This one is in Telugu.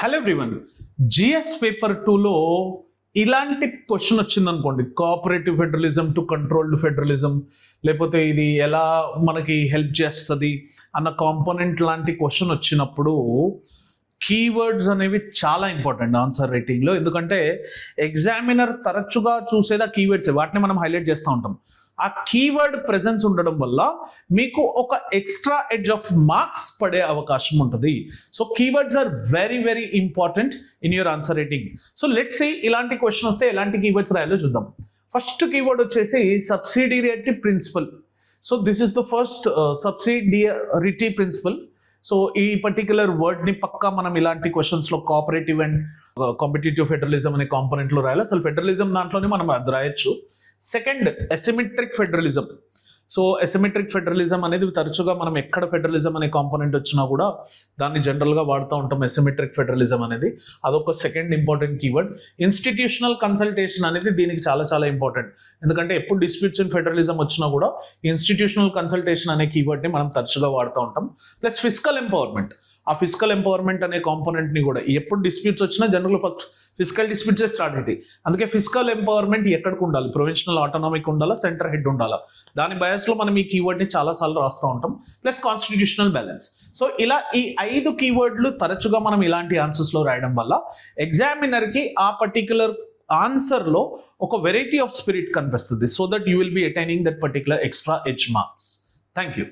హలో ఎవ్రీవన్, జిఎస్ పేపర్ 2లో ఇలాంటి క్వశ్చన్ వచ్చింది అనుకోండి, cooperative federalism to controlled federalism, లేకపోతే ఇది ఎలా మనకి హెల్ప్ చేస్తుంది అన్న కాంపోనెంట్ లాంటి క్వశ్చన్ వచ్చినప్పుడు కీవర్డ్స్ అనేవి చాలా ఇంపార్టెంట్ ఆన్సర్ రైటింగ్లో. ఎందుకంటే ఎగ్జామినర్ తరచుగా చూసేది ఆ కీవర్డ్స్, వాటిని మనం హైలైట్ చేస్తూ ఉంటాం. ఆ కీవర్డ్ ప్రెజెన్స్ ఉండడం వల్ల మీకు ఒక ఎక్స్ట్రా ఎడ్జ్ ఆఫ్ మార్క్స్ పడే అవకాశం ఉంటుంది. So keywords are very very important in your answer writing. So let's see ఇలాంటి క్వశ్చన్ వస్తే ఎలాంటి కీవర్డ్స్ రాయాలో చూద్దాం. ఫస్ట్ కీవర్డ్ వచ్చేసి subsidiary principle. So this is the first subsidiarity principle. So ఈ పర్టికులర్ వర్డ్ని పక్కా మనం ఇలాంటి క్వశ్చన్స్లో కోఆపరేటివ్ అండ్ కాంపిటేటివ్ ఫెడరలిజం అనే కాంపోనెంట్లో రాయాలి. అసలు ఫెడరలిజం దాంట్లోనే మనం అది రాయొచ్చు. Second, asymmetric federalism. So asymmetric federalism అనేది తరచుగా మనం ఎక్కడ ఫెడరలిజం అనే కాంపోనెంట్ వచ్చినా కూడా దాన్ని జనరల్గా వాడుతూ ఉంటాం. అసిమెట్రిక్ ఫెడరలిజం అనేది అదొక second important keyword. Institutional consultation అనేది దీనికి చాలా చాలా ఇంపార్టెంట్. ఎందుకంటే ఎప్పుడు డిస్ప్యూట్స్ ఇన్ ఫెడరలిజం వచ్చినా కూడా ఇన్స్టిట్యూషనల్ కన్సల్టేషన్ అనే కీవర్డ్ని మనం తరచుగా వాడుతూ ఉంటాం. Plus physical empowerment. ఆ ఫిజికల్ ఎంపవర్మెంట్ అనే కాంపోనెంట్ని కూడా ఎప్పుడు డిస్ప్యూట్స్ వచ్చినా జనరల్గా ఫస్ట్ ఫిజికల్ డిస్ప్యూట్సే స్టార్ట్ అవుతాయి. అందుకే ఫిజికల్ ఎంపవర్మెంట్ ఎక్కడికి ఉండాలి, ప్రొవిన్షనల్ ఆటోనామిక్ ఉండాలా, సెంటర్ హెడ్ ఉండాలా, దాని బయాస్లో మనం ఈ కీవర్డ్ని చాలాసార్లు రాస్తూ ఉంటాం. Plus constitutional balance. సో ఇలా ఈ 5 కీవర్డ్లు తరచుగా మనం ఇలాంటి ఆన్సర్స్లో రాయడం వల్ల ఎగ్జామినర్కి ఆ పర్టికులర్ ఆన్సర్లో ఒక వెరైటీ ఆఫ్ స్పిరిట్ కనిపిస్తుంది. So that you will be attaining that particular extra edge marks. Thank you.